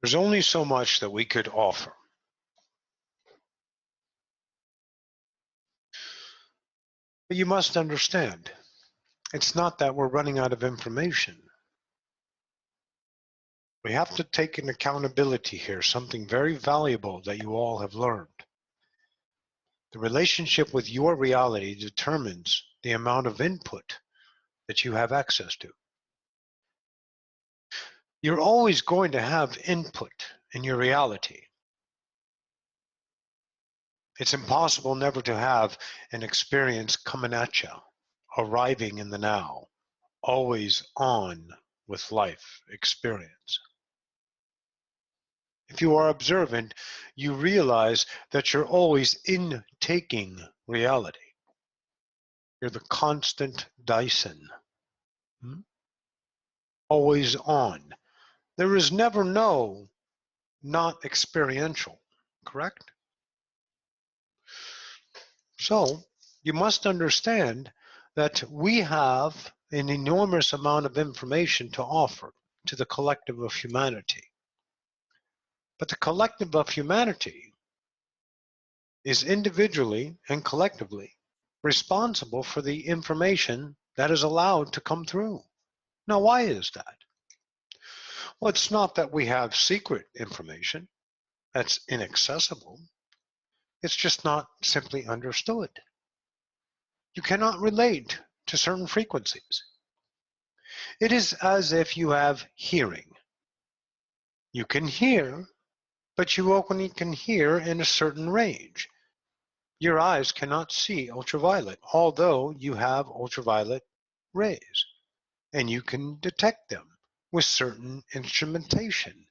There's only so much that we could offer. But you must understand, it's not that we're running out of information. We have to take an accountability here, something very valuable that you all have learned. The relationship with your reality determines the amount of input that you have access to. You're always going to have input in your reality. It's impossible never to have an experience coming at you, arriving in the now, always on with life experience. If you are observant, you realize that you're always intaking reality. You're the constant Dyson. Always on. There is never no not experiential, correct? So you must understand that we have an enormous amount of information to offer to the collective of humanity. But the collective of humanity is individually and collectively responsible for the information that is allowed to come through. Now, why is that? Well, it's not that we have secret information that's inaccessible. It's just not simply understood. You cannot relate to certain frequencies. It is as if you have hearing. You can hear, but you only can hear in a certain range. Your eyes cannot see ultraviolet, although you have ultraviolet rays, and you can detect them with certain instrumentation.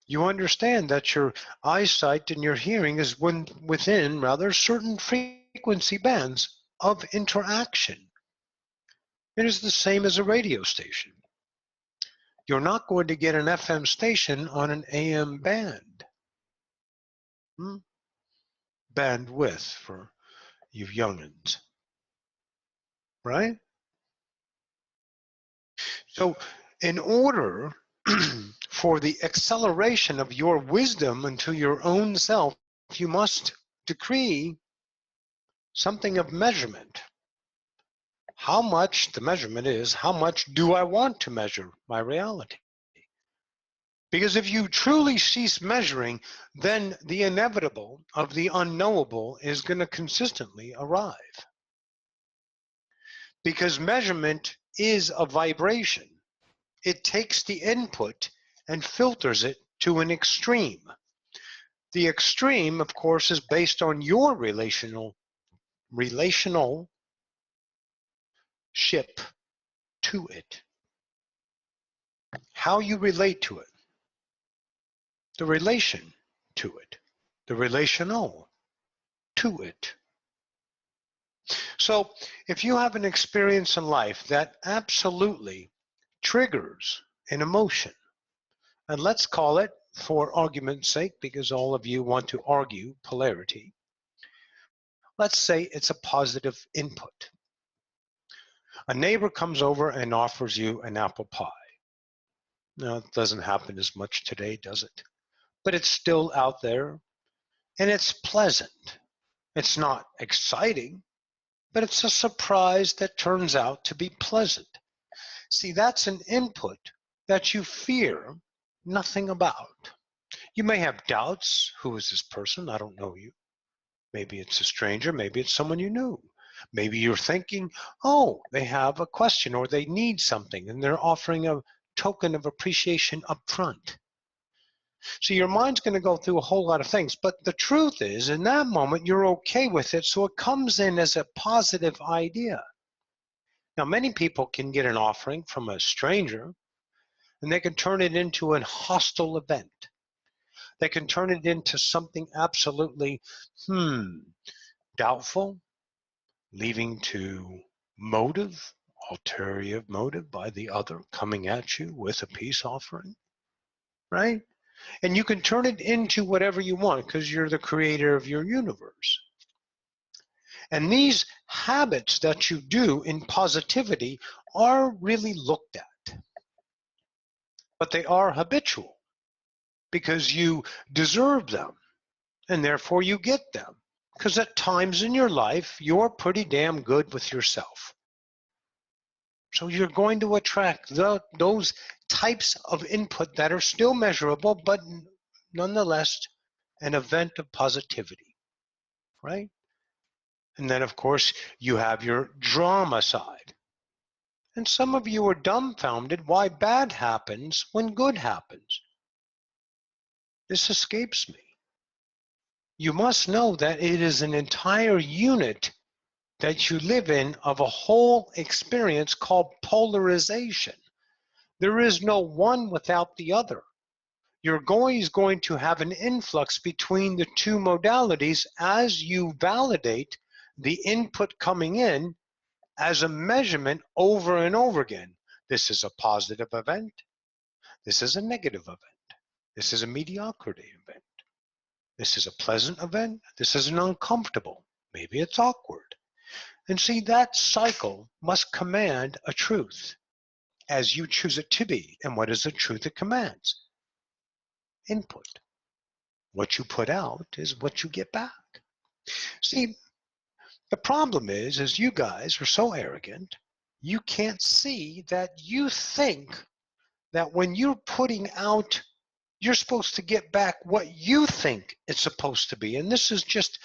You understand that your eyesight and your hearing is within certain frequency bands of interaction. It is the same as a radio station. You're not going to get an FM station on an AM band. Bandwidth for you youngins, right? So in order for the acceleration of your wisdom into your own self, you must decree something of measurement. How much, the measurement is, how much do I want to measure my reality? Because if you truly cease measuring, then the inevitable of the unknowable is going to consistently arrive. Because measurement is a vibration. It takes the input and filters it to an extreme. The extreme, of course, is based on your relationship to it. How you relate to it. The relation to it. The relational to it. So if you have an experience in life that absolutely triggers an emotion, and let's call it, for argument's sake, because all of you want to argue polarity, let's say it's a positive input. A neighbor comes over and offers you an apple pie. Now, it doesn't happen as much today, does it? But it's still out there, and it's pleasant. It's not exciting, but it's a surprise that turns out to be pleasant. See, that's an input that you fear nothing about. You may have doubts. Who is this person? I don't know you. Maybe it's a stranger. Maybe it's someone you knew. Maybe you're thinking, oh, they have a question or they need something and they're offering a token of appreciation up front. So your mind's going to go through a whole lot of things. But the truth is, in that moment, you're okay with it. So it comes in as a positive idea. Now, many people can get an offering from a stranger and they can turn it into a hostile event. They can turn it into something absolutely, doubtful, leading to motive, ulterior motive by the other coming at you with a peace offering, right? And you can turn it into whatever you want because you're the creator of your universe. And these habits that you do in positivity are really looked at. but they are habitual because you deserve them and therefore you get them. Because at times in your life, you're pretty damn good with yourself. So you're going to attract those types of input that are still measurable, but nonetheless an event of positivity, right? And then, of course, you have your drama side. And some of you are dumbfounded why bad happens when good happens. This escapes me. You must know that it is an entire unit that you live in of a whole experience called polarization. There is no one without the other. You're always going to have an influx between the two modalities as you validate the input coming in as a measurement over and over again. This is a positive event. This is a negative event. This is a mediocrity event. This is a pleasant event. This is an uncomfortable. Maybe it's awkward. And see, that cycle must command a truth as you choose it to be. And what is the truth it commands? Input. What you put out is what you get back. See, the problem is you guys are so arrogant, you can't see that you think that when you're putting out, you're supposed to get back what you think it's supposed to be. And this is just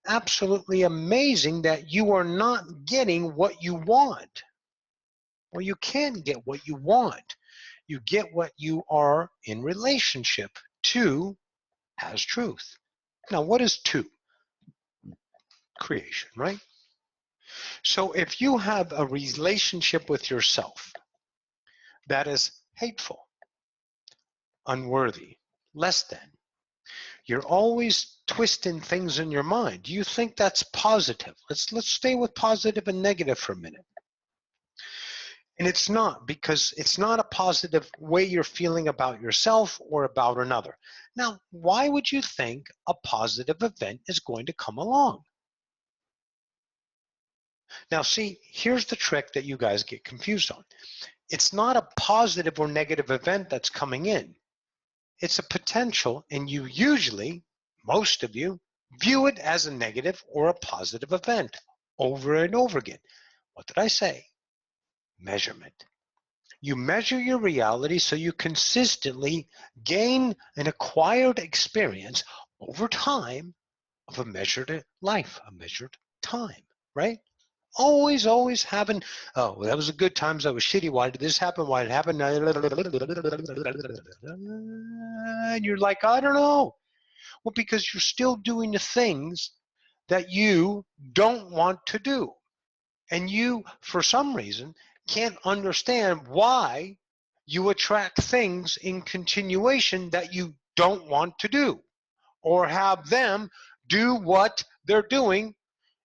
absolutely amazing that you are not getting what you want. Well, you can get what you want. You get what you are in relationship to as truth. Now, what is two? Creation, right? So if you have a relationship with yourself that is hateful, unworthy, less than, you're always twisting things in your mind. You think that's positive. Let's stay with positive and negative for a minute. And it's not, because it's not a positive way you're feeling about yourself or about another. Now, why would you think a positive event is going to come along? Now, see, here's the trick that you guys get confused on. It's not a positive or negative event that's coming in. It's a potential, and you usually, most of you, view it as a negative or a positive event over and over again. What did I say? Measurement. You measure your reality so you consistently gain an acquired experience over time of a measured life, a measured time, right? Always having, oh, well, that was a good times, that was shitty, why did this happen, why did it happen? And you're like, I don't know. Well, because you're still doing the things that you don't want to do. And you, for some reason, can't understand why you attract things in continuation that you don't want to do, or have them do what they're doing,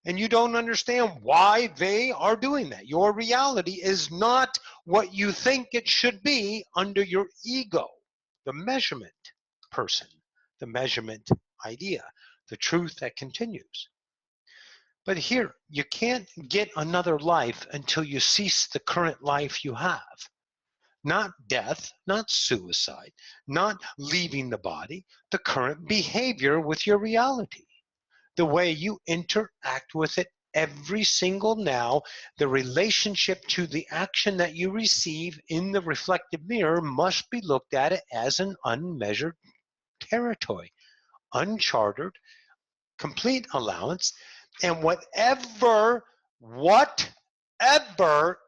and you don't understand why they are doing that. Your reality is not what you think it should be under your ego, the measurement person, the measurement idea, the truth that continues. But here, you can't get another life until you cease the current life you have. Not death, not suicide, not leaving the body, the current behavior with your reality. The way you interact with it every single now, the relationship to the action that you receive in the reflective mirror must be looked at it as an unmeasured territory, uncharted, complete allowance, and whatever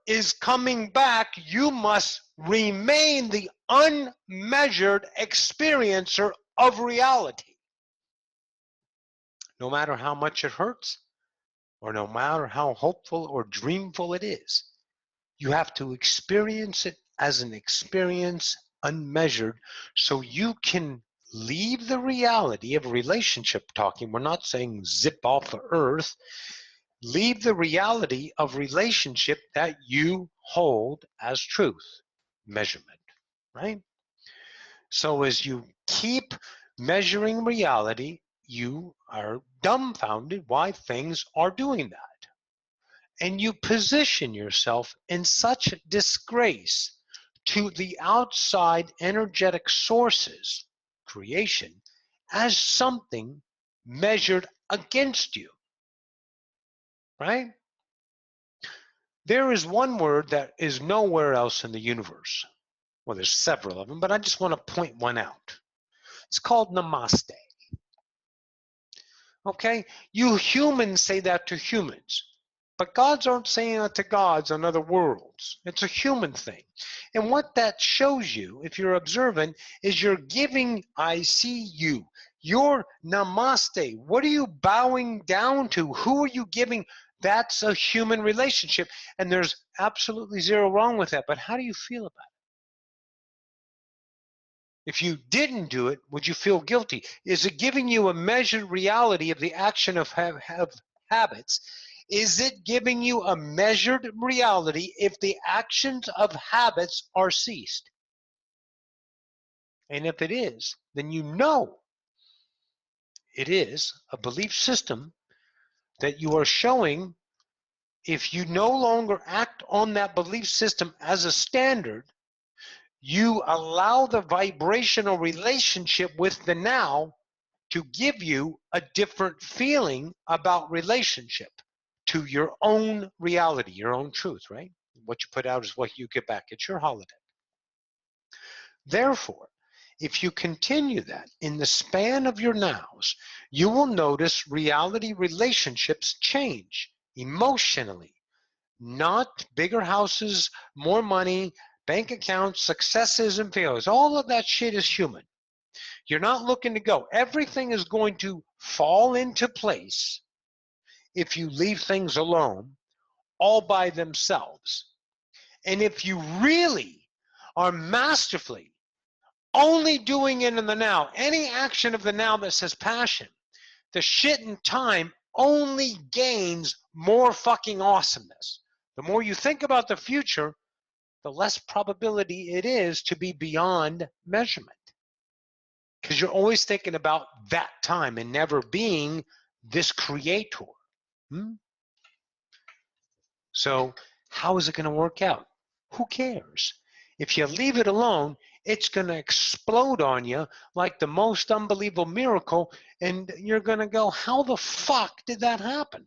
is coming back, you must remain the unmeasured experiencer of reality. No matter how much it hurts, or no matter how hopeful or dreamful it is, you have to experience it as an experience unmeasured, so you can leave the reality of relationship talking. We're not saying zip off the earth. Leave the reality of relationship that you hold as truth, measurement, right? So as you keep measuring reality, you are dumbfounded why things are doing that. And you position yourself in such disgrace to the outside energetic sources, creation, as something measured against you, right? There is one word that is nowhere else in the universe. Well, there's several of them, but I just want to point one out. It's called namaste. Okay? You humans say that to humans, but gods aren't saying that to gods on other worlds. It's a human thing. And what that shows you, if you're observant, is you're giving, I see you. Your namaste. What are you bowing down to? Who are you giving? That's a human relationship. And there's absolutely zero wrong with that. But how do you feel about it? If you didn't do it, would you feel guilty? Is it giving you a measured reality of the action of habits? Is it giving you a measured reality if the actions of habits are ceased? And if it is, then you know it is a belief system that you are showing. If you no longer act on that belief system as a standard, you allow the vibrational relationship with the now to give you a different feeling about relationship to your own reality, your own truth, right? What you put out is what you get back. It's your holiday. Therefore, if you continue that in the span of your nows, you will notice reality relationships change emotionally. Not bigger houses, more money, bank accounts, successes and failures. All of that shit is human. You're not looking to go. Everything is going to fall into place if you leave things alone all by themselves. And if you really are masterfully only doing it in the now, any action of the now that says passion, the shit in time only gains more fucking awesomeness. The more you think about the future, the less probability it is to be beyond measurement. Because you're always thinking about that time and never being this creator. So how is it going to work out? Who cares? If you leave it alone, it's going to explode on you like the most unbelievable miracle, and you're going to go, how the fuck did that happen?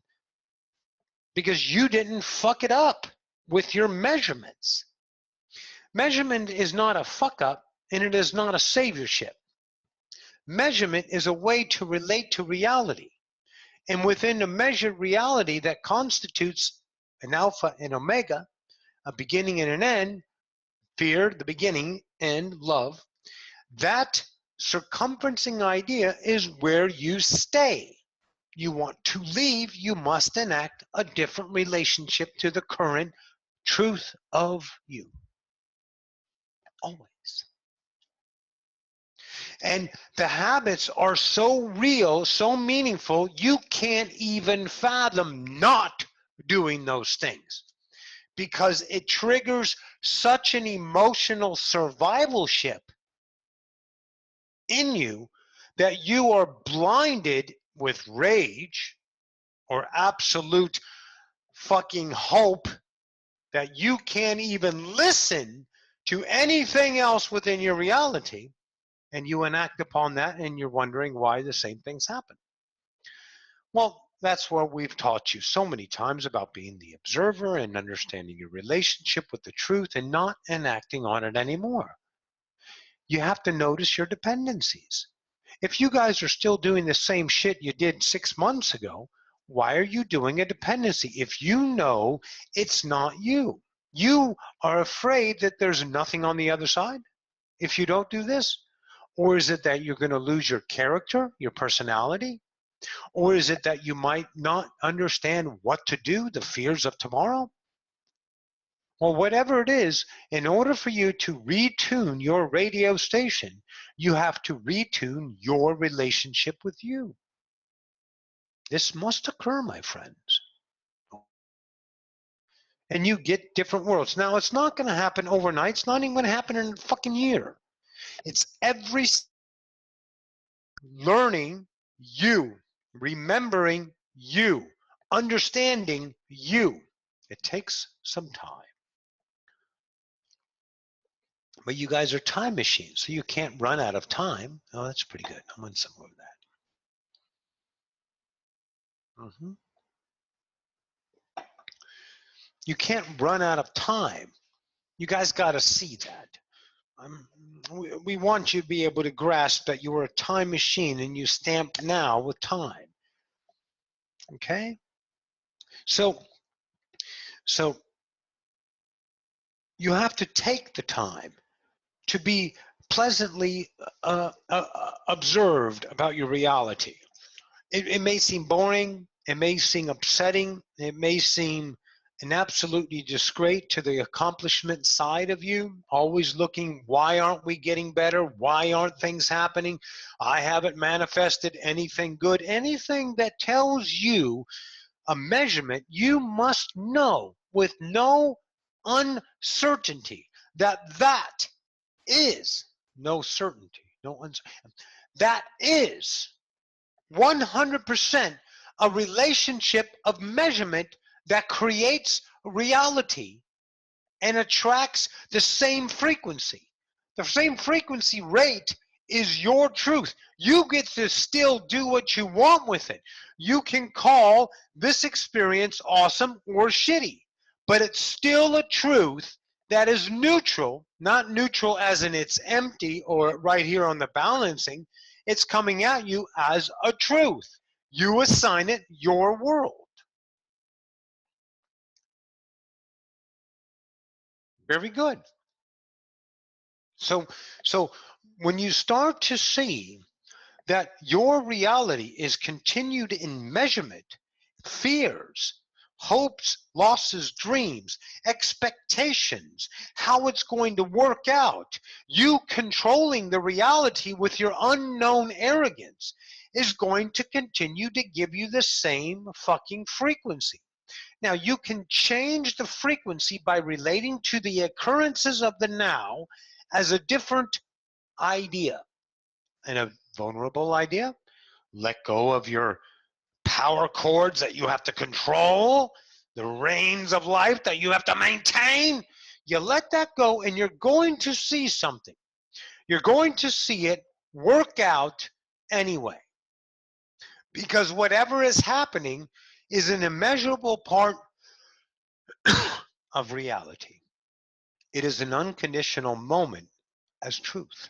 Because you didn't fuck it up with your measurements. Measurement is not a fuck up, and it is not a saviorship. Measurement is a way to relate to reality. And within the measured reality that constitutes an alpha and omega, a beginning and an end, fear, the beginning, and love, that circumferencing idea is where you stay. You want to leave, you must enact a different relationship to the current truth of you. Always. And the habits are so real, so meaningful, you can't even fathom not doing those things because it triggers such an emotional survivalship in you that you are blinded with rage or absolute fucking hope that you can't even listen to anything else within your reality. And you enact upon that and you're wondering why the same things happen. Well, that's what we've taught you so many times about being the observer and understanding your relationship with the truth and not enacting on it anymore. You have to notice your dependencies. If you guys are still doing the same shit you did 6 months ago, why are you doing a dependency if you know it's not you? You are afraid that there's nothing on the other side if you don't do this? Or is it that you're going to lose your character, your personality? Or is it that you might not understand what to do, the fears of tomorrow? Well, whatever it is, in order for you to retune your radio station, you have to retune your relationship with you. This must occur, my friends. And you get different worlds. Now, it's not going to happen overnight. It's not even going to happen in a fucking year. It's every learning you, remembering you, understanding you. It takes some time. But you guys are time machines, so you can't run out of time. Oh, that's pretty good. I want some more of that. You can't run out of time. You guys got to see that. We want you to be able to grasp that you are a time machine and you stamp now with time. Okay? So you have to take the time to be pleasantly observed about your reality. It may seem boring, it may seem upsetting, it may seem an absolutely disgrace to the accomplishment side of you, always looking, why aren't we getting better? Why aren't things happening? I haven't manifested anything good. Anything that tells you a measurement, you must know with no uncertainty that that is no certainty, no uncertainty. That is 100% a relationship of measurement that creates reality and attracts the same frequency. The same frequency rate is your truth. You get to still do what you want with it. You can call this experience awesome or shitty, but it's still a truth that is neutral, not neutral as in it's empty or right here on the balancing. It's coming at you as a truth. You assign it your world. Very good. So when you start to see that your reality is continued in measurement, fears, hopes, losses, dreams, expectations, how it's going to work out, you controlling the reality with your unknown arrogance is going to continue to give you the same fucking frequency. Now, you can change the frequency by relating to the occurrences of the now as a different idea, and a vulnerable idea. Let go of your power cords that you have to control, the reins of life that you have to maintain. You let that go and you're going to see something. You're going to see it work out anyway. Because whatever is happening is an immeasurable part of reality. It is an unconditional moment as truth.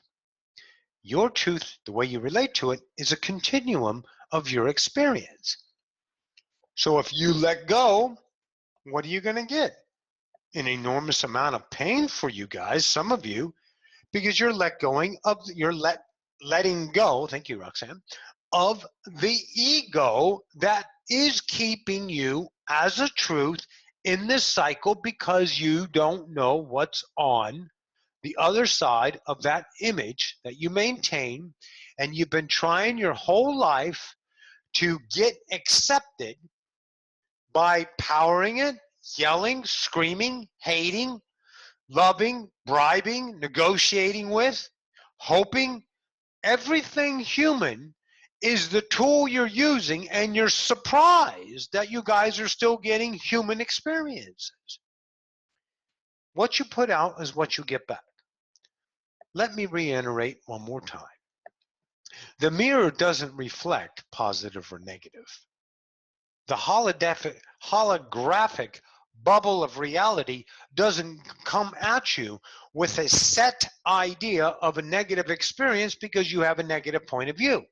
Your truth, the way you relate to it, is a continuum of your experience. So if you let go, what are you going to get? An enormous amount of pain for you guys, some of you, because you're letting go, thank you, Roxanne, of the ego that is keeping you as a truth in this cycle because you don't know what's on the other side of that image that you maintain, and you've been trying your whole life to get accepted by powering it, yelling, screaming, hating, loving, bribing, negotiating with, hoping. Everything human is the tool you're using, and you're surprised that you guys are still getting human experiences. What you put out is what you get back. Let me reiterate one more time. The mirror doesn't reflect positive or negative. The holographic bubble of reality doesn't come at you with a set idea of a negative experience because you have a negative point of view.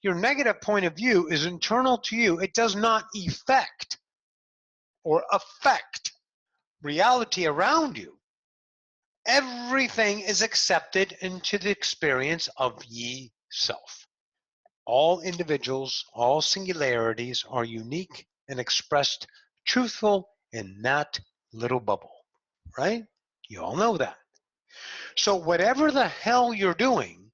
Your negative point of view is internal to you. It does not affect reality around you. Everything is accepted into the experience of ye self. All individuals, all singularities are unique and expressed truthful in that little bubble, right? You all know that. So whatever the hell you're doing,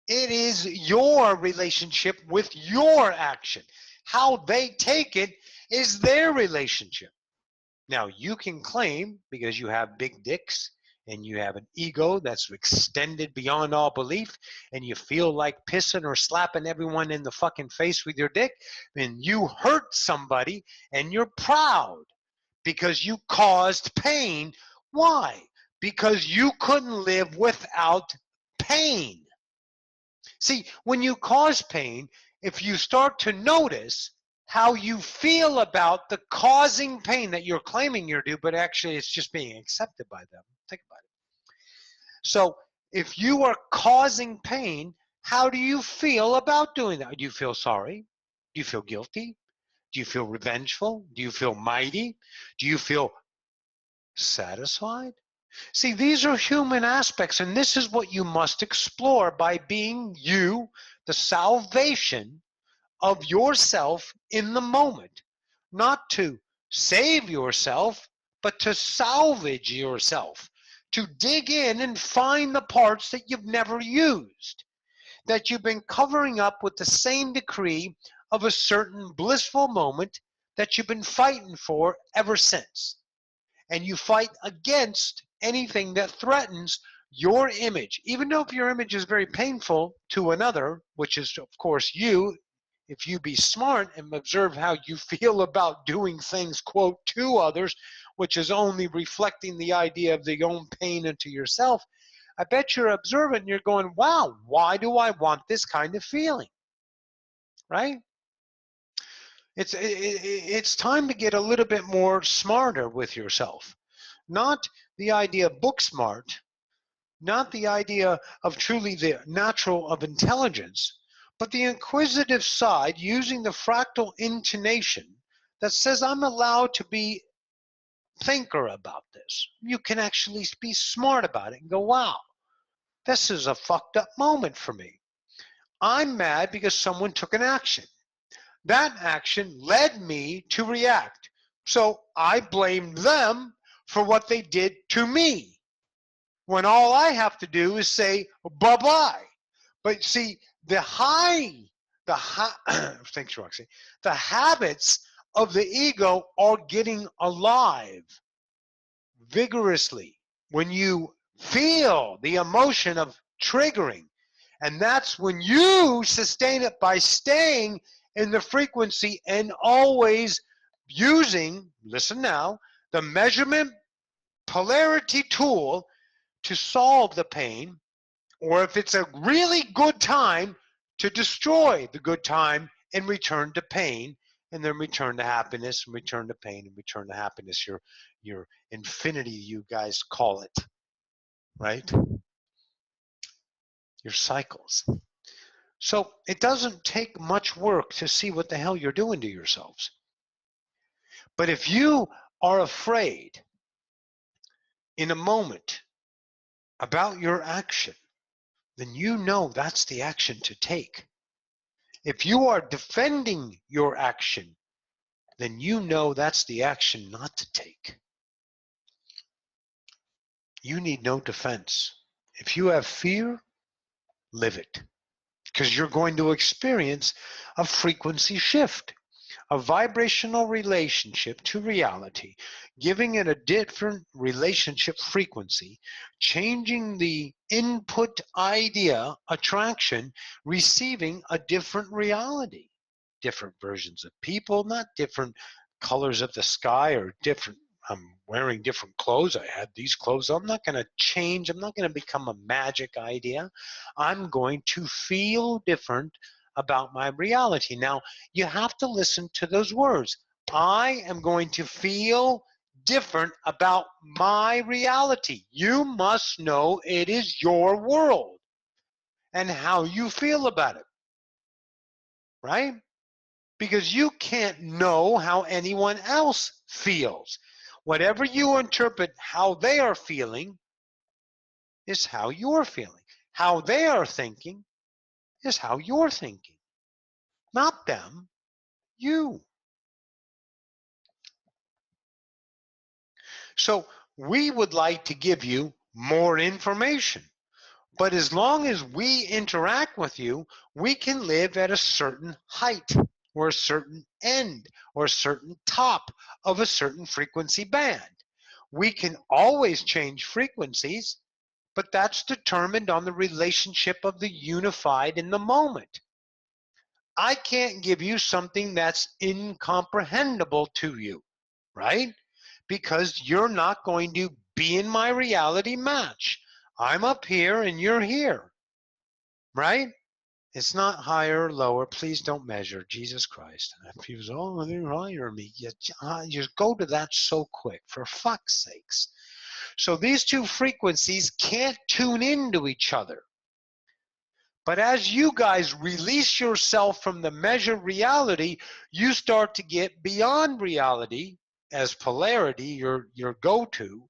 it is your relationship with your action. How they take it is their relationship. Now, you can claim, because you have big dicks and you have an ego that's extended beyond all belief, and you feel like pissing or slapping everyone in the fucking face with your dick, and you hurt somebody and you're proud because you caused pain. Why? because you couldn't live without pain. See, when you cause pain, if you start to notice how you feel about the causing pain that you're claiming you're due, but actually it's just being accepted by them. Think about it. So if you are causing pain, how do you feel about doing that? Do you feel sorry? Do you feel guilty? Do you feel revengeful? Do you feel mighty? Do you feel satisfied? See, these are human aspects, and this is what you must explore by being you, the salvation of yourself in the moment. Not to save yourself, but to salvage yourself. To dig in and find the parts that you've never used, that you've been covering up with the same decree of a certain blissful moment that you've been fighting for ever since. And you fight against anything that threatens your image. Even though if your image is very painful to another, which is of course you, if you be smart and observe how you feel about doing things, quote, to others, which is only reflecting the idea of the own pain into yourself, I bet you're observant and you're going, wow, why do I want this kind of feeling? Right? It's time to get a little bit more smarter with yourself. Not the idea of book smart, not the idea of truly the natural of intelligence, but the inquisitive side using the fractal intonation that says I'm allowed to be thinker about this. You can actually be smart about it and go, wow, this is a fucked up moment for me. I'm mad because someone took an action. That action led me to react. So I blamed them for what they did to me, when all I have to do is say bye-bye. But see, thanks, Roxanne. The habits of the ego are getting alive vigorously when you feel the emotion of triggering. And that's when you sustain it by staying in the frequency and always using, listen now, the measurement polarity tool to solve the pain, or if it's a really good time, to destroy the good time and return to pain, and then return to happiness, and return to pain, and return to happiness. Your infinity, you guys call it, right? Your cycles. So it doesn't take much work to see what the hell you're doing to yourselves. But if you are afraid in a moment about your action, then you know that's the action to take. If you are defending your action, then you know that's the action not to take. You need no defense. If you have fear, live it, because you're going to experience a frequency shift, a vibrational relationship to reality, giving it a different relationship frequency, changing the input idea, attraction, receiving a different reality, different versions of people, not different colors of the sky or different. I'm wearing different clothes. I had these clothes. I'm not going to change. I'm not going to become a magic idea. I'm going to feel different about my reality. Now, you have to listen to those words. I am going to feel different about my reality. You must know it is your world and how you feel about it, right? Because you can't know how anyone else feels. Whatever you interpret how they are feeling is how you're feeling. How they are thinking is how you're thinking. Not them, you. So we would like to give you more information. But as long as we interact with you, we can live at a certain height or a certain end or a certain top of a certain frequency band. We can always change frequencies, but that's determined on the relationship of the unified in the moment. I can't give you something that's incomprehensible to you, right? Because you're not going to be in my reality match. I'm up here and you're here, right? It's not higher or lower. Please don't measure. Jesus Christ. And if people say, oh, they're higher than me. You just go to that so quick, for fuck's sakes. So these two frequencies can't tune into each other. But as you guys release yourself from the measured reality, you start to get beyond reality as polarity, your go-to,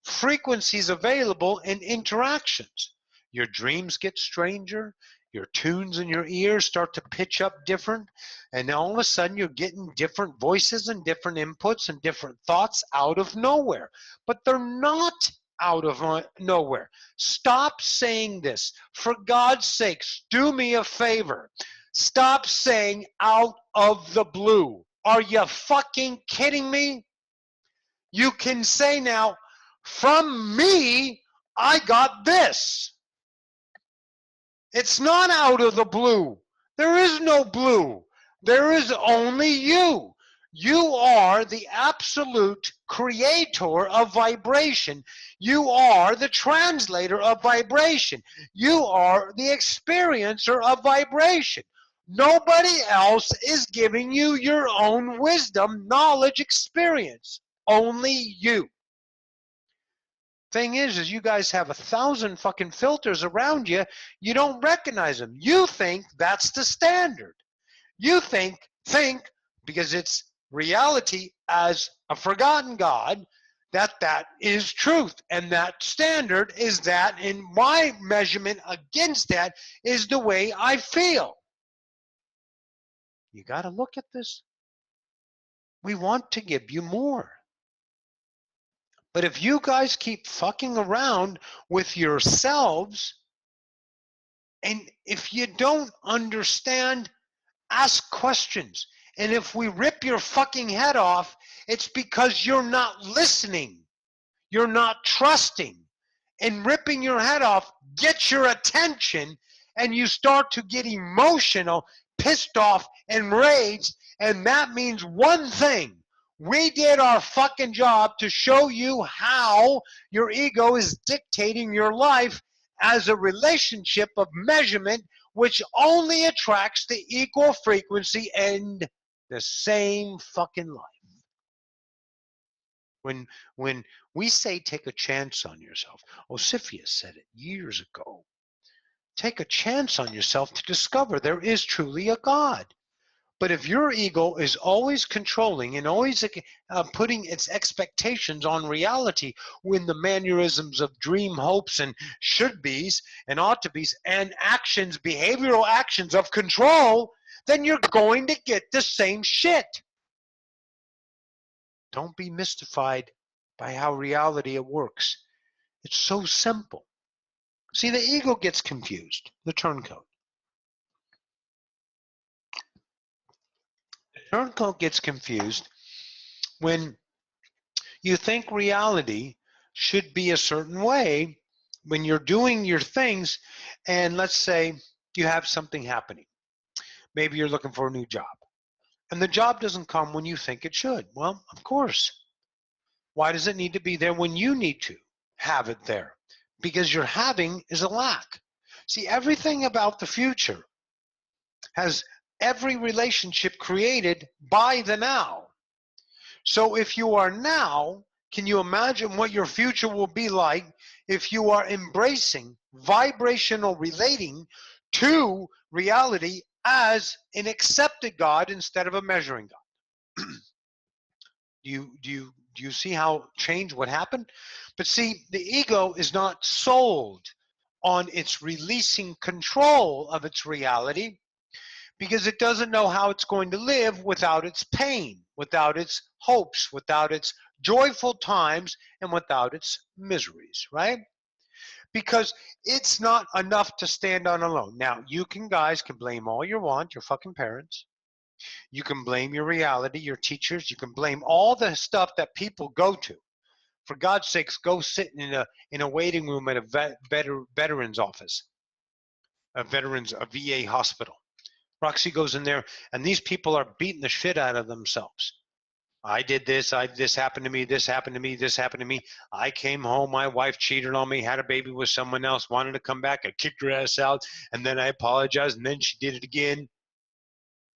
frequencies available and interactions. Your dreams get stranger, your tunes in your ears start to pitch up different, and then all of a sudden you're getting different voices and different inputs and different thoughts out of nowhere. But they're not out of nowhere. Stop saying this. For God's sakes, do me a favor. Stop saying out of the blue. Are you fucking kidding me? You can say now, from me, I got this. It's not out of the blue. There is no blue. There is only you. You are the absolute creator of vibration. You are the translator of vibration. You are the experiencer of vibration. Nobody else is giving you your own wisdom, knowledge, experience. Only you. Thing is you guys have 1,000 fucking filters around you. You don't recognize them. You think that's the standard. You think because it's reality as a forgotten God, that is truth. And that standard is that, and my measurement against that is the way I feel. You got to look at this. We want to give you more. But if you guys keep fucking around with yourselves, and if you don't understand, ask questions. And if we rip your fucking head off, it's because you're not listening. You're not trusting. And ripping your head off gets your attention, and you start to get emotional, pissed off, enraged, and that means one thing. We did our fucking job to show you how your ego is dictating your life as a relationship of measurement, which only attracts the equal frequency and the same fucking life. When we say take a chance on yourself, Osiphius said it years ago. Take a chance on yourself to discover there is truly a God. But if your ego is always controlling and always putting its expectations on reality when the mannerisms of dream hopes and should be's and ought to be's and actions, behavioral actions of control, then you're going to get the same shit. Don't be mystified by how reality works. It's so simple. See, the ego gets confused, the turncoat. Turncoat gets confused when you think reality should be a certain way when you're doing your things, and let's say you have something happening. Maybe you're looking for a new job, and the job doesn't come when you think it should. Well, of course. Why does it need to be there when you need to have it there? Because your having is a lack. See, everything about the future has every relationship created by the now. So if you are now, can you imagine what your future will be like if you are embracing vibrational relating to reality as an accepted God instead of a measuring God? Do you see how change would happen? But see, the ego is not sold on its releasing control of its reality, because it doesn't know how it's going to live without its pain, without its hopes, without its joyful times, and without its miseries, right? Because it's not enough to stand on alone. Now, you guys can blame all you want, your fucking parents. You can blame your reality, your teachers. You can blame all the stuff that people go to. For God's sakes, go sit in a waiting room at a veterans office, a VA hospital. Roxy goes in there, and these people are beating the shit out of themselves. I did this, this happened to me, this happened to me, this happened to me. I came home, my wife cheated on me, had a baby with someone else, wanted to come back, I kicked her ass out, and then I apologized, and then she did it again,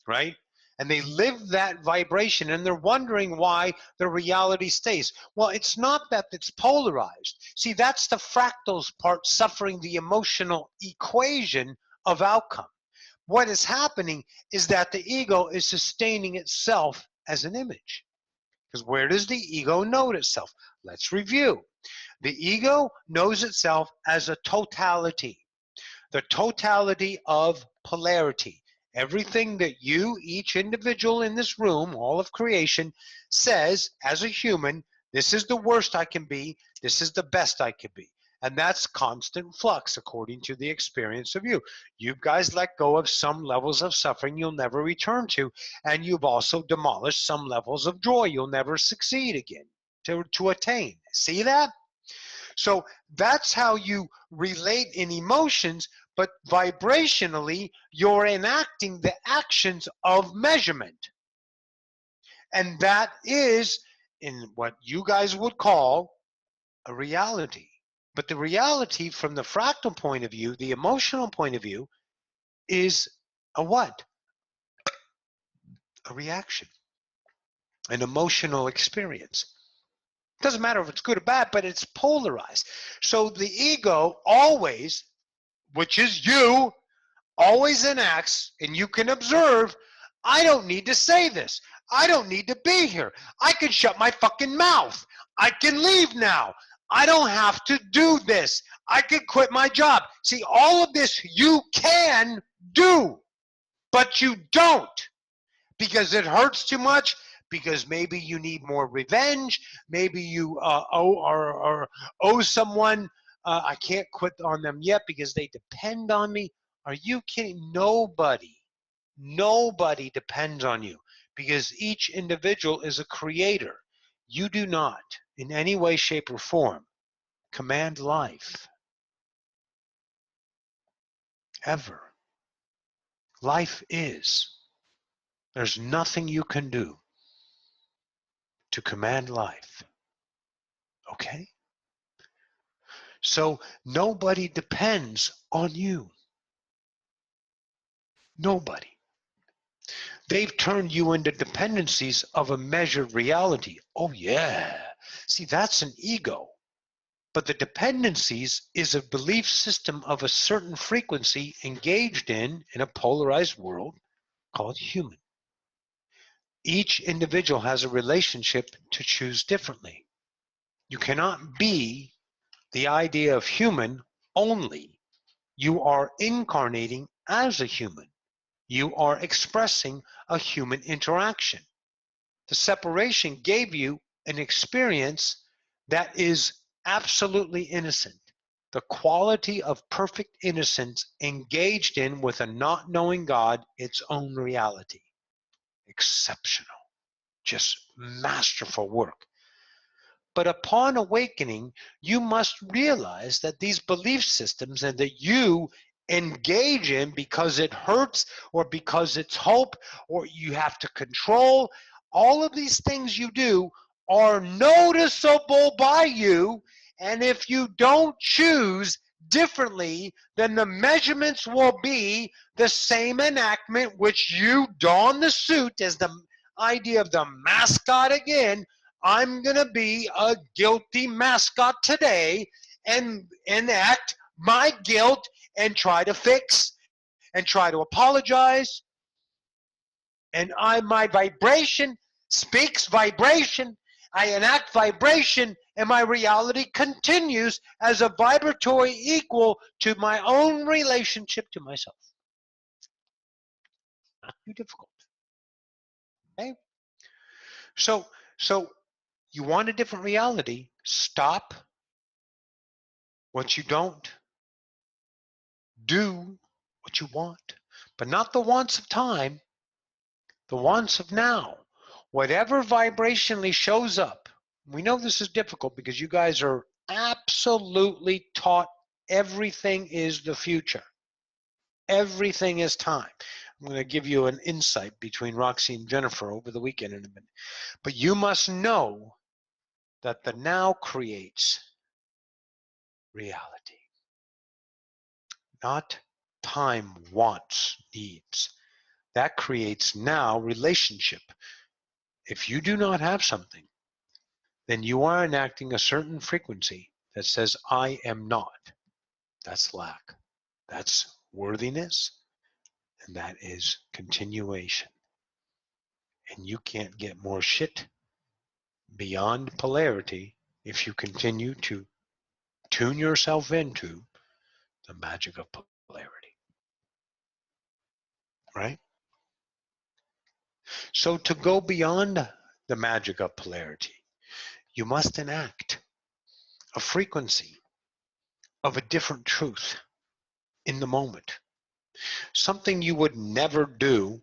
right? And they live that vibration, and they're wondering why the reality stays. Well, it's not that it's polarized. See, that's the fractals part suffering the emotional equation of outcome. What is happening is that the ego is sustaining itself as an image. Because where does the ego know itself? Let's review. The ego knows itself as a totality, the totality of polarity. Everything that you, each individual in this room, all of creation, says as a human, this is the worst I can be, this is the best I can be. And that's constant flux according to the experience of you. You guys let go of some levels of suffering you'll never return to, and you've also demolished some levels of joy you'll never succeed again to attain. See that? So that's how you relate in emotions, but vibrationally, you're enacting the actions of measurement. And that is in what you guys would call a reality. But the reality from the fractal point of view, the emotional point of view, is a what? A reaction, an emotional experience. Doesn't matter if it's good or bad, but it's polarized. So the ego always, which is you, always enacts, and you can observe, I don't need to say this. I don't need to be here. I can shut my fucking mouth. I can leave now. I don't have to do this. I can quit my job. See, all of this you can do, but you don't because it hurts too much, because maybe you need more revenge, maybe you owe someone, I can't quit on them yet because they depend on me. Are you kidding? Nobody depends on you because each individual is a creator. You do not, in any way, shape, or form, command life. Ever. Life is. There's nothing you can do to command life. Okay? So nobody depends on you. Nobody. They've turned you into dependencies of a measured reality. Oh yeah. See, that's an ego. But the dependencies is a belief system of a certain frequency engaged in a polarized world called human. Each individual has a relationship to choose differently. You cannot be the idea of human only. You are incarnating as a human. You are expressing a human interaction. The separation gave you an experience that is absolutely innocent. The quality of perfect innocence engaged in with a not knowing God, its own reality. Exceptional. Just masterful work. But upon awakening, you must realize that these belief systems and that you engage in because it hurts or because it's hope or you have to control, all of these things you do are noticeable by you. And if you don't choose differently, then the measurements will be the same enactment, which you don the suit as the idea of the mascot again. I'm going to be a guilty mascot today and enact my guilt and try to fix and try to apologize. And my vibration speaks vibration. I enact vibration and my reality continues as a vibratory equal to my own relationship to myself. Not too difficult. Okay? So you want a different reality, stop what you don't, do what you want, but not the wants of time, the wants of now. Whatever vibrationally shows up, we know this is difficult because you guys are absolutely taught everything is the future. Everything is time. I'm going to give you an insight between Roxy and Jennifer over the weekend in a minute. But you must know that the now creates reality, not time, wants, needs. That creates now relationship. If you do not have something, then you are enacting a certain frequency that says, I am not. That's lack. That's worthiness. And that is continuation. And you can't get more shit beyond polarity if you continue to tune yourself into the magic of polarity. Right? So to go beyond the magic of polarity, you must enact a frequency of a different truth in the moment. Something you would never do.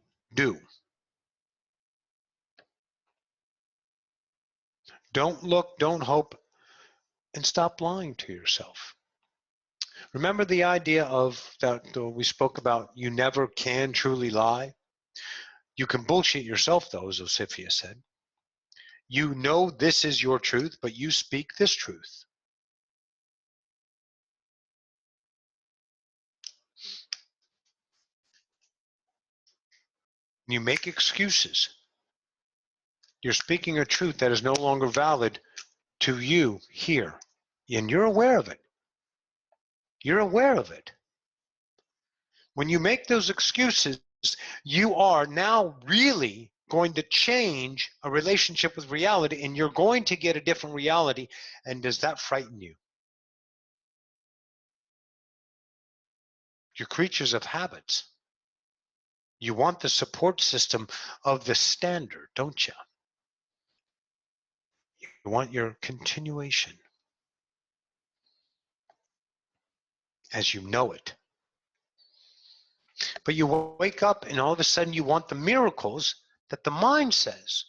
Don't look, don't hope, and stop lying to yourself. Remember the idea of that we spoke about, you never can truly lie? You can bullshit yourself, though, as Osifia said. You know this is your truth, but you speak this truth. You make excuses. You're speaking a truth that is no longer valid to you here. And you're aware of it. You're aware of it. When you make those excuses, you are now really going to change a relationship with reality, and you're going to get a different reality. And does that frighten you? You're creatures of habits. You want the support system of the standard, don't you? You want your continuation as you know it. But you wake up and all of a sudden you want the miracles that the mind says.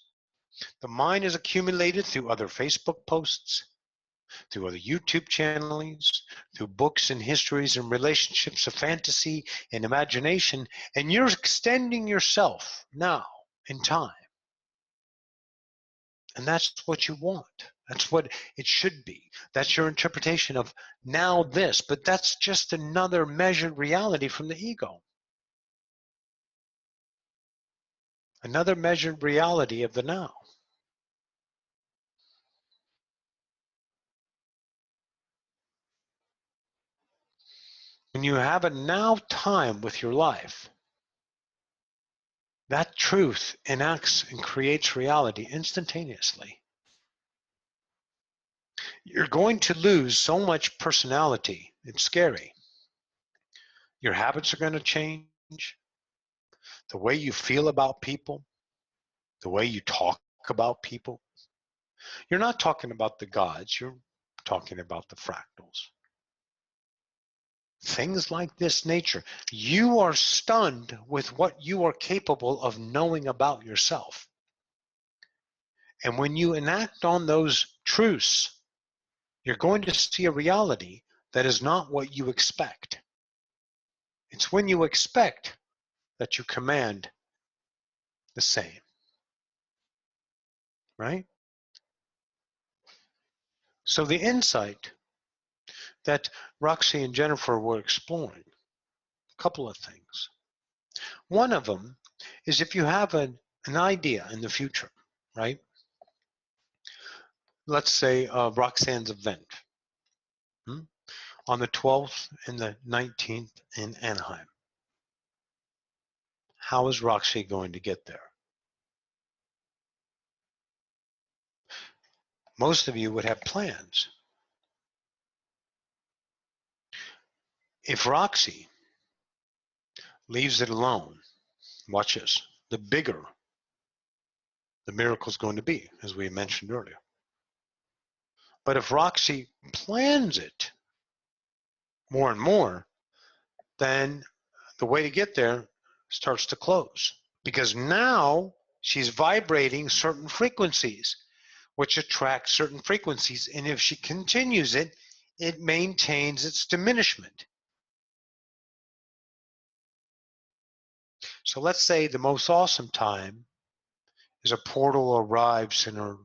The mind is accumulated through other Facebook posts, through other YouTube channels, through books and histories and relationships of fantasy and imagination, and you're extending yourself now in time. And that's what you want. That's what it should be. That's your interpretation of now this, but that's just another measured reality from the ego. Another measured reality of the now. When you have a now time with your life, that truth enacts and creates reality instantaneously. You're going to lose so much personality. It's scary. Your habits are going to change. The way you feel about people, the way you talk about people. You're not talking about the gods, you're talking about the fractals. Things like this nature. You are stunned with what you are capable of knowing about yourself. And when you enact on those truths, you're going to see a reality that is not what you expect. It's when you expect that you command the same. Right? So the insight that Roxy and Jennifer were exploring, a couple of things. One of them is if you have an idea in the future, right? Let's say Roxanne's event on the 12th and the 19th in Anaheim. How is Roxy going to get there? Most of you would have plans. If Roxy leaves it alone, watch this, the bigger the miracle is going to be, as we mentioned earlier. But if Roxy plans it more and more, then the way to get there starts to close. Because now she's vibrating certain frequencies, which attract certain frequencies. And if she continues it, it maintains its diminishment. So let's say the most awesome time is a portal arrives in her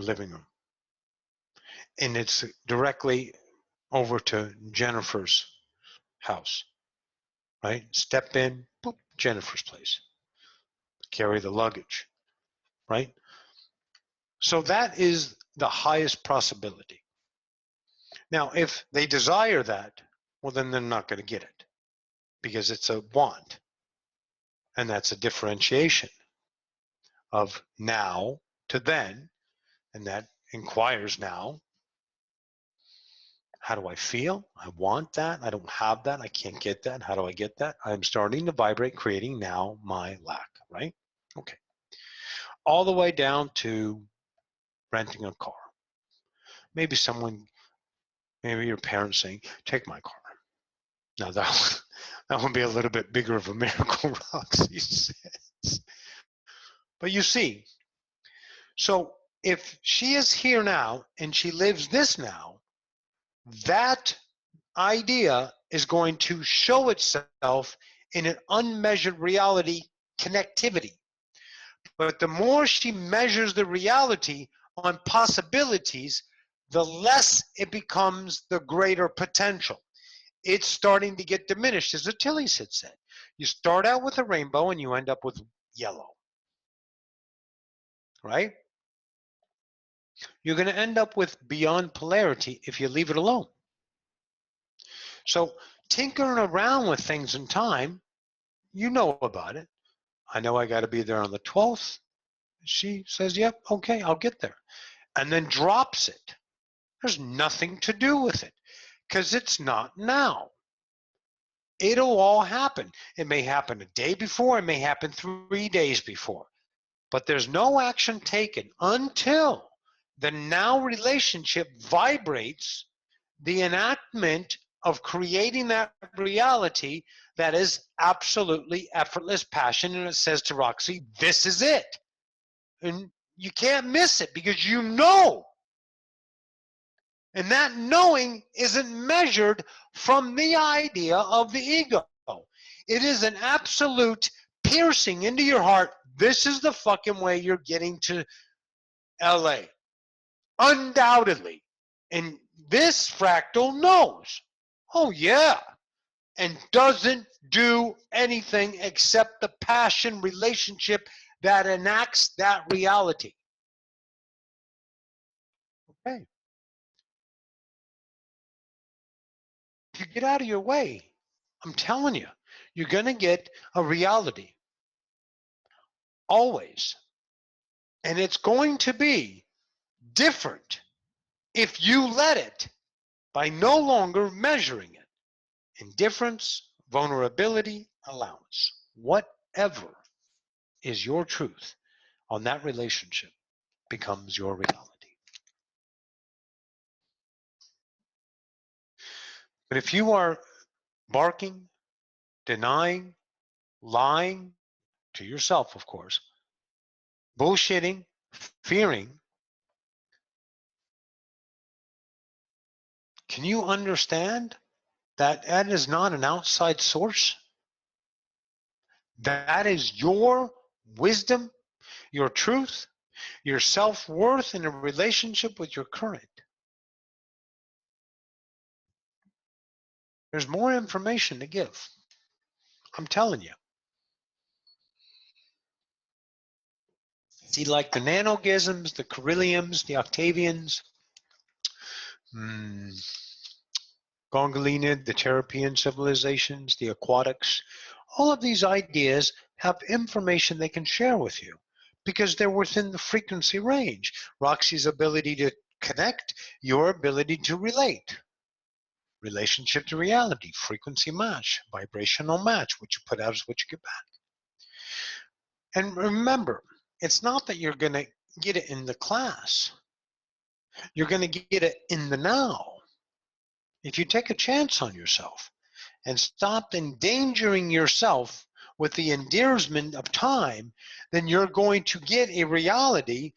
living room, and it's directly over to Jennifer's house, right? Step in, boop, Jennifer's place. Carry the luggage, right? So that is the highest possibility. Now, if they desire that, well, then they're not going to get it because it's a want. And that's a differentiation of now to then. And that inquires now, how do I feel? I want that. I don't have that. I can't get that. How do I get that? I'm starting to vibrate, creating now my lack, right? Okay. All the way down to renting a car. Maybe your parents saying, take my car. Now that would be a little bit bigger of a miracle, Roxy says. But you see, so if she is here now and she lives this now, that idea is going to show itself in an unmeasured reality connectivity. But the more she measures the reality on possibilities, the less it becomes the greater potential. It's starting to get diminished, as Achilles had said. You start out with a rainbow and you end up with yellow, right? You're going to end up with beyond polarity if you leave it alone. So tinkering around with things in time, you know about it. I know I got to be there on the 12th. She says, yep, okay, I'll get there. And then drops it. There's nothing to do with it because it's not now. It'll all happen. It may happen a day before, it may happen 3 days before. But there's no action taken until the now relationship vibrates the enactment of creating that reality that is absolutely effortless passion. And it says to Roxy, this is it. And you can't miss it because you know. And that knowing isn't measured from the idea of the ego. It is an absolute piercing into your heart. This is the fucking way you're getting to LA. Undoubtedly. And this fractal knows. Oh, yeah. And doesn't do anything except the passion relationship that enacts that reality. Okay. If you get out of your way, I'm telling you, you're going to get a reality. Always. And it's going to be different if you let it by no longer measuring it. Indifference, vulnerability, allowance. Whatever is your truth on that relationship becomes your reality. But if you are barking, denying, lying to yourself, of course, bullshitting, fearing, can you understand that that is not an outside source? That is your wisdom, your truth, your self-worth in a relationship with your current. There's more information to give. I'm telling you. See, like the nanogisms, the Carilliums, the Octavians, Gongolina, the Terrapian civilizations, the aquatics, all of these ideas have information they can share with you because they're within the frequency range. Roxy's ability to connect, your ability to relate. Relationship to reality, frequency match, vibrational match. What you put out is what you get back. And remember, it's not that you're going to get it in the class. You're going to get it in the now. If you take a chance on yourself and stop endangering yourself with the endearment of time, then you're going to get a reality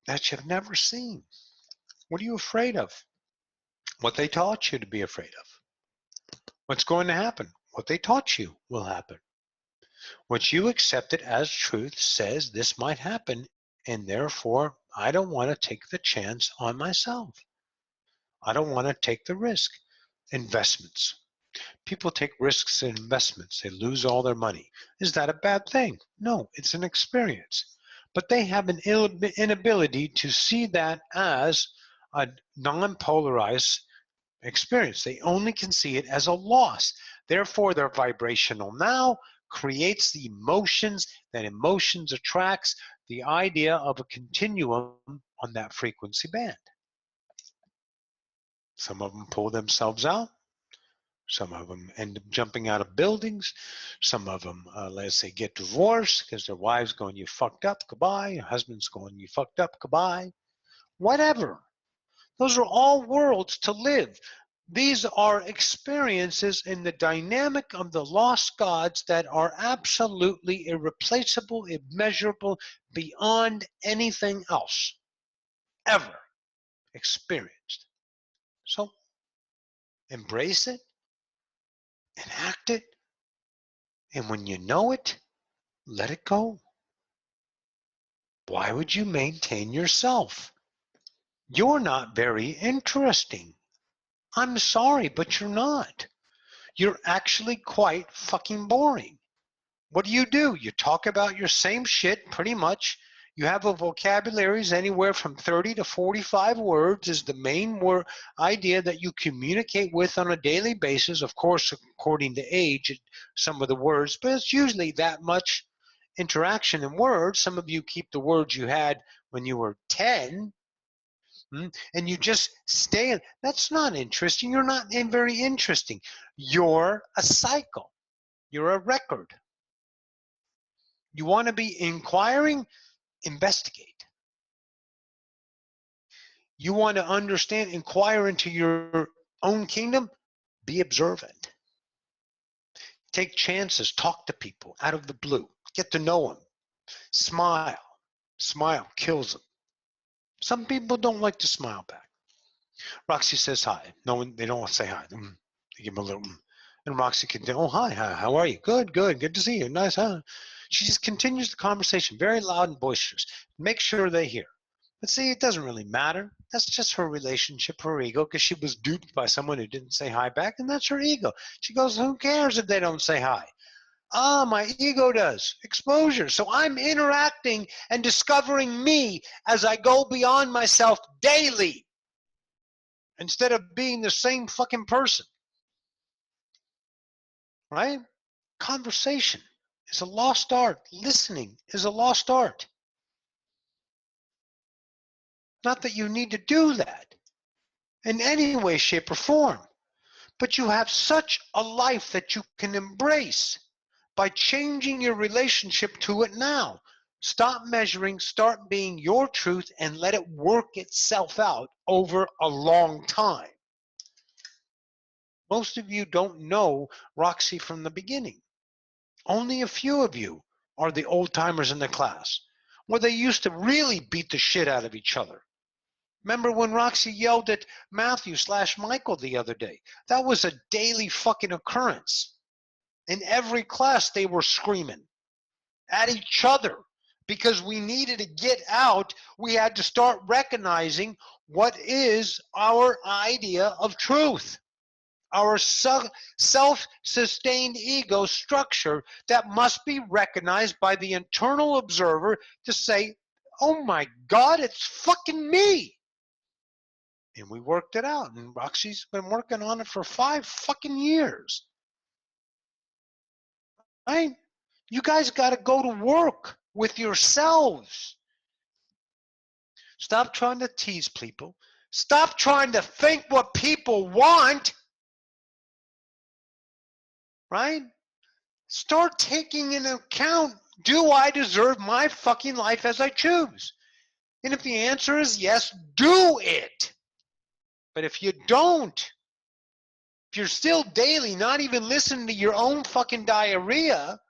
that you've never seen. What are you afraid of? What they taught you to be afraid of. What's going to happen? What they taught you will happen. What you accepted as truth says this might happen, and therefore I don't want to take the chance on myself. I don't want to take the risk. Investments. People take risks in investments. They lose all their money. Is that a bad thing? No, it's an experience. But they have an inability to see that as a non-polarized experience. They only can see it as a loss. Therefore, their vibrational now creates the emotions. That emotions attracts the idea of a continuum on that frequency band. Some of them pull themselves out. Some of them end up jumping out of buildings. Some of them, let's say, get divorced because their wife's going, you fucked up, goodbye. Your husband's going, you fucked up, goodbye. Whatever. Those are all worlds to live. These are experiences in the dynamic of the lost gods that are absolutely irreplaceable, immeasurable, beyond anything else ever experienced. So embrace it, enact it, and when you know it, let it go. Why would you maintain yourself? You're not very interesting. I'm sorry, but you're not. You're actually quite fucking boring. What do? You talk about your same shit pretty much. You have a vocabularies anywhere from 30 to 45 words is the main idea that you communicate with on a daily basis. Of course, according to age, some of the words, but it's usually that much interaction in words. Some of you keep the words you had when you were 10, and you just stay in. That's not interesting. You're not very interesting. You're a cycle. You're a record. You want to be inquiring? Investigate. You want to understand, inquire into your own kingdom? Be observant. Take chances. Talk to people out of the blue. Get to know them. Smile. Smile kills them. Some people don't like to smile back. Roxy says hi. No one, they don't want to say hi. They give them a little. And Roxy can, oh, hi, how are you? Good to see you. Nice, huh? She just continues the conversation, very loud and boisterous. Make sure they hear. But see, it doesn't really matter. That's just her relationship, her ego, because she was duped by someone who didn't say hi back, and that's her ego. She goes, who cares if they don't say hi? Ah, my ego does. Exposure. So I'm interacting and discovering me as I go beyond myself daily instead of being the same fucking person. Right? Conversation is a lost art. Listening is a lost art. Not that you need to do that in any way, shape, or form, but you have such a life that you can embrace by changing your relationship to it now. Stop measuring, start being your truth, and let it work itself out over a long time. Most of you don't know Roxy from the beginning. Only a few of you are the old timers in the class, where they used to really beat the shit out of each other. Remember when Roxy yelled at Matthew/Michael the other day? That was a daily fucking occurrence. In every class, they were screaming at each other because we needed to get out. We had to start recognizing what is our idea of truth. Our self-sustained ego structure that must be recognized by the internal observer to say, oh my God, it's fucking me. And we worked it out. And Roxy's been working on it for 5 fucking years. Right? You guys got to go to work with yourselves. Stop trying to tease people. Stop trying to think what people want. Right? Start taking into account, do I deserve my fucking life as I choose? And if the answer is yes, do it. But if you don't, if you're still daily not even listening to your own fucking diarrhea,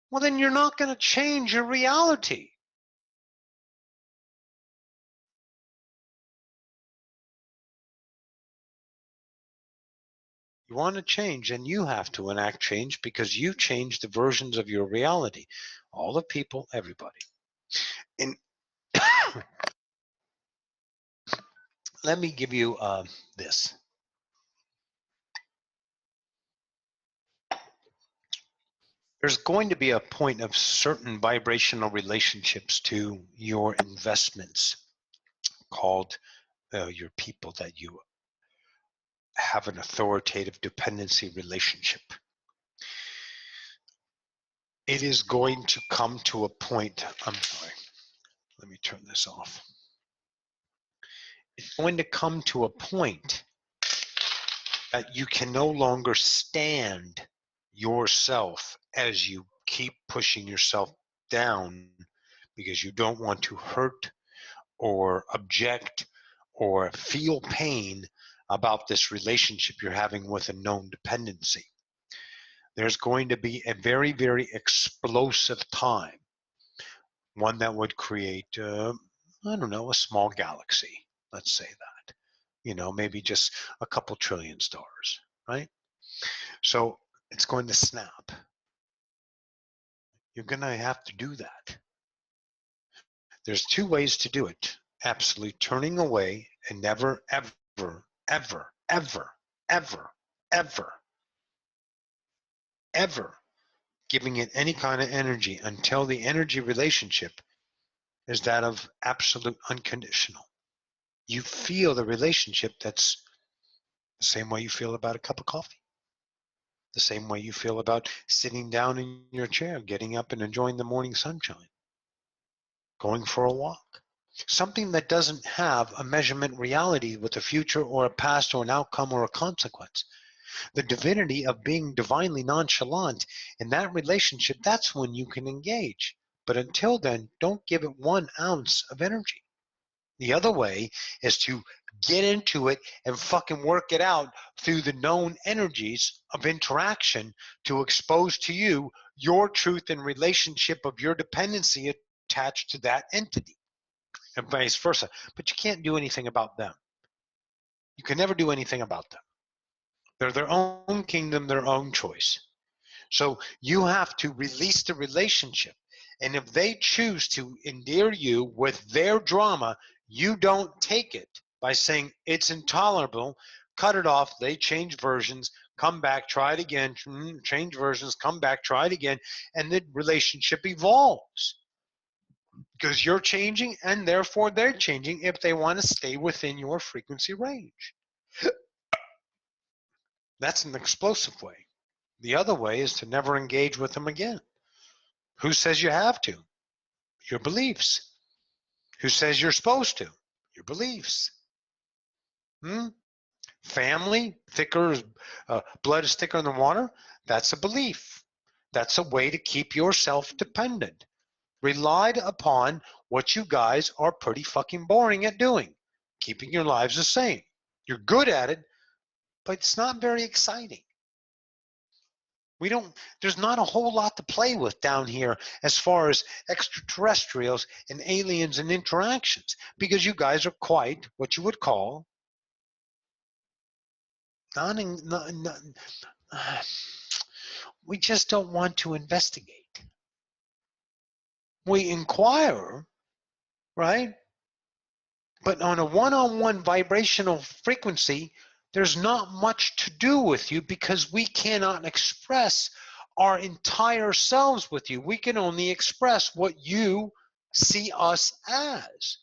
well, then you're not going to change your reality. You want to change, and you have to enact change because you change the versions of your reality. All the people, everybody. And let me give you this. There's going to be a point of certain vibrational relationships to your investments called your people that you have an authoritative dependency relationship. It is going to come to a point, I'm sorry, let me turn this off. It's going to come to a point that you can no longer stand yourself as you keep pushing yourself down because you don't want to hurt or object or feel pain about this relationship you're having with a known dependency. There's going to be a very, very explosive time, one that would create, I don't know, a small galaxy, let's say that. Maybe just a couple trillion stars, right? So it's going to snap. You're going to have to do that. There's two ways to do it. Absolutely turning away and never, ever, ever, ever, ever, ever, ever giving it any kind of energy until the energy relationship is that of absolute unconditional. You feel the relationship that's the same way you feel about a cup of coffee, the same way you feel about sitting down in your chair, getting up and enjoying the morning sunshine, going for a walk. Something that doesn't have a measurement reality with a future or a past or an outcome or a consequence. The divinity of being divinely nonchalant in that relationship, that's when you can engage. But until then, don't give it 1 ounce of energy. The other way is to get into it and fucking work it out through the known energies of interaction to expose to you your truth and relationship of your dependency attached to that entity and vice versa. But you can't do anything about them. You can never do anything about them. They're their own kingdom, their own choice. So you have to release the relationship. And if they choose to endear you with their drama, you don't take it by saying it's intolerable, cut it off, they change versions, come back, try it again, change versions, come back, try it again, and the relationship evolves. Because you're changing and therefore they're changing if they want to stay within your frequency range. That's an explosive way. The other way is to never engage with them again. Who says you have to? Your beliefs. Who says you're supposed to? Your beliefs. Family, blood is thicker than water. That's a belief. That's a way to keep yourself dependent. Relied upon what you guys are pretty fucking boring at doing, keeping your lives the same. You're good at it, but it's not very exciting. There's not a whole lot to play with down here as far as extraterrestrials and aliens and interactions, because you guys are quite what you would call we just don't want to investigate. We inquire, right? But on a one-on-one vibrational frequency, there's not much to do with you because we cannot express our entire selves with you. We can only express what you see us as.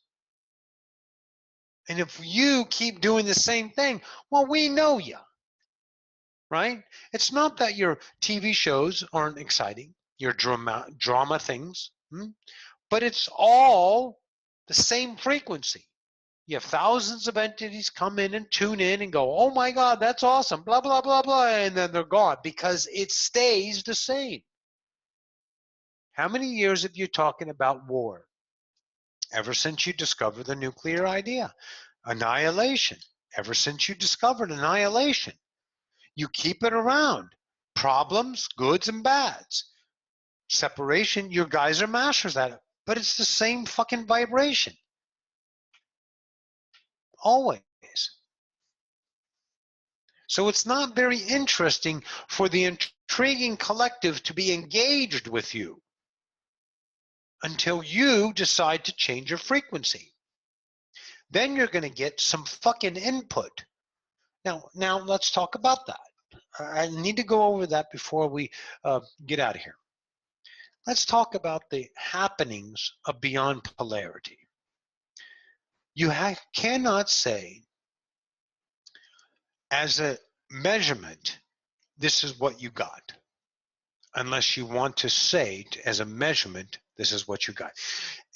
And if you keep doing the same thing, well, we know you, right? It's not that your TV shows aren't exciting, your drama things, but it's all the same frequency. You have thousands of entities come in and tune in and go, oh my God, that's awesome, blah, blah, blah, blah, and then they're gone because it stays the same. How many years have you talking about war? Ever since you discovered the nuclear idea. Annihilation. Ever since you discovered annihilation. You keep it around. Problems, goods and bads. Separation, your guys are masters at it. But it's the same fucking vibration. Always. So it's not very interesting for the intriguing collective to be engaged with you until you decide to change your frequency. Then you're going to get some fucking input. Now let's talk about that. I need to go over that before we get out of here. Let's talk about the happenings of beyond polarity. You cannot say as a measurement, this is what you got, unless you want to say as a measurement, this is what you got.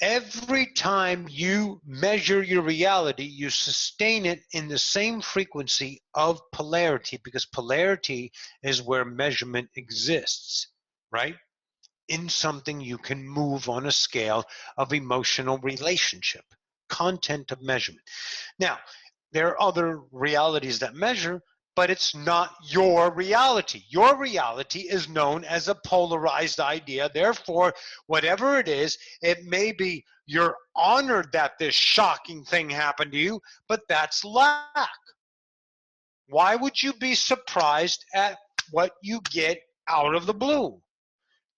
Every time you measure your reality, you sustain it in the same frequency of polarity, because polarity is where measurement exists, right? In something you can move on a scale of emotional relationship, content of measurement. Now, there are other realities that measure, but it's not your reality. Your reality is known as a polarized idea. Therefore, whatever it is, it may be you're honored that this shocking thing happened to you, but that's lack. Why would you be surprised at what you get out of the blue?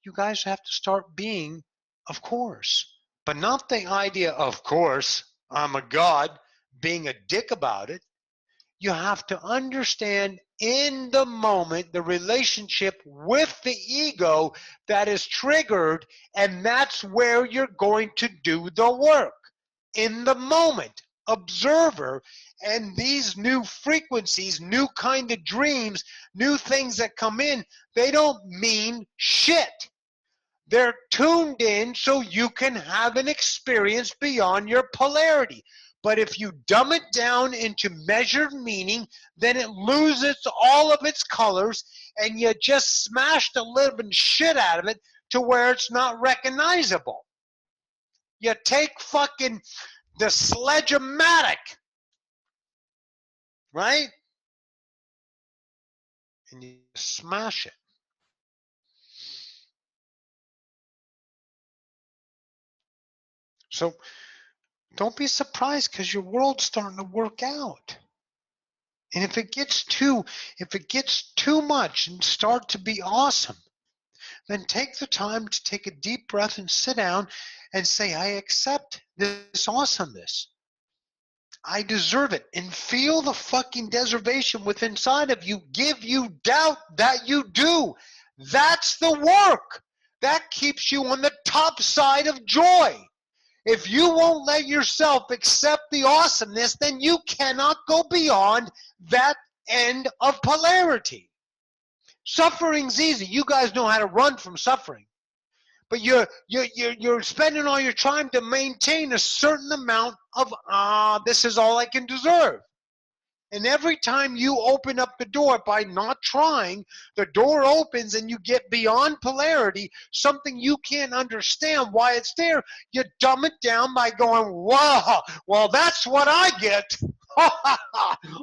You guys have to start being, of course, but not the idea, of course, I'm a god, being a dick about it. You have to understand in the moment the relationship with the ego that is triggered, and that's where you're going to do the work. In the moment, observer, and these new frequencies, new kind of dreams, new things that come in, they don't mean shit. They're tuned in so you can have an experience beyond your polarity. But if you dumb it down into measured meaning, then it loses all of its colors, and you just smash the living shit out of it to where it's not recognizable. You take fucking the sledge-o-matic, right? And you smash it. So don't be surprised because your world's starting to work out. And if it gets too much and start to be awesome, then take the time to take a deep breath and sit down and say, I accept this awesomeness. I deserve it. And feel the fucking deservation within inside of you. Give you doubt that you do. That's the work. That keeps you on the top side of joy. If you won't let yourself accept the awesomeness, then you cannot go beyond that end of polarity. Suffering's easy. You guys know how to run from suffering. But you're spending all your time to maintain a certain amount of, this is all I can deserve. And every time you open up the door by not trying, the door opens and you get beyond polarity, something you can't understand why it's there. You dumb it down by going, wow, well, that's what I get.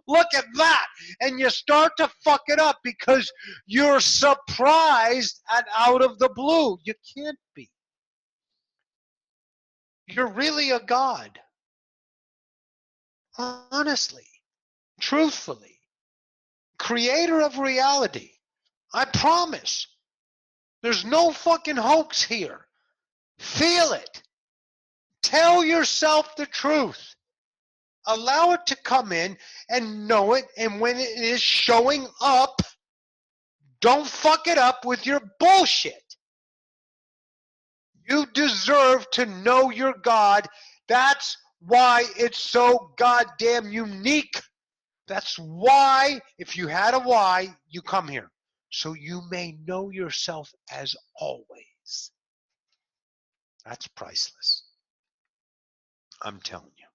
Look at that. And you start to fuck it up because you're surprised at out of the blue. You can't be. You're really a god. Honestly, truthfully. Creator of reality. I promise. There's no fucking hoax here. Feel it. Tell yourself the truth. Allow it to come in and know it. And when it is showing up, don't fuck it up with your bullshit. You deserve to know your God. That's why it's so goddamn unique. That's why, if you had a why, you come here. So you may know yourself as always. That's priceless. I'm telling you.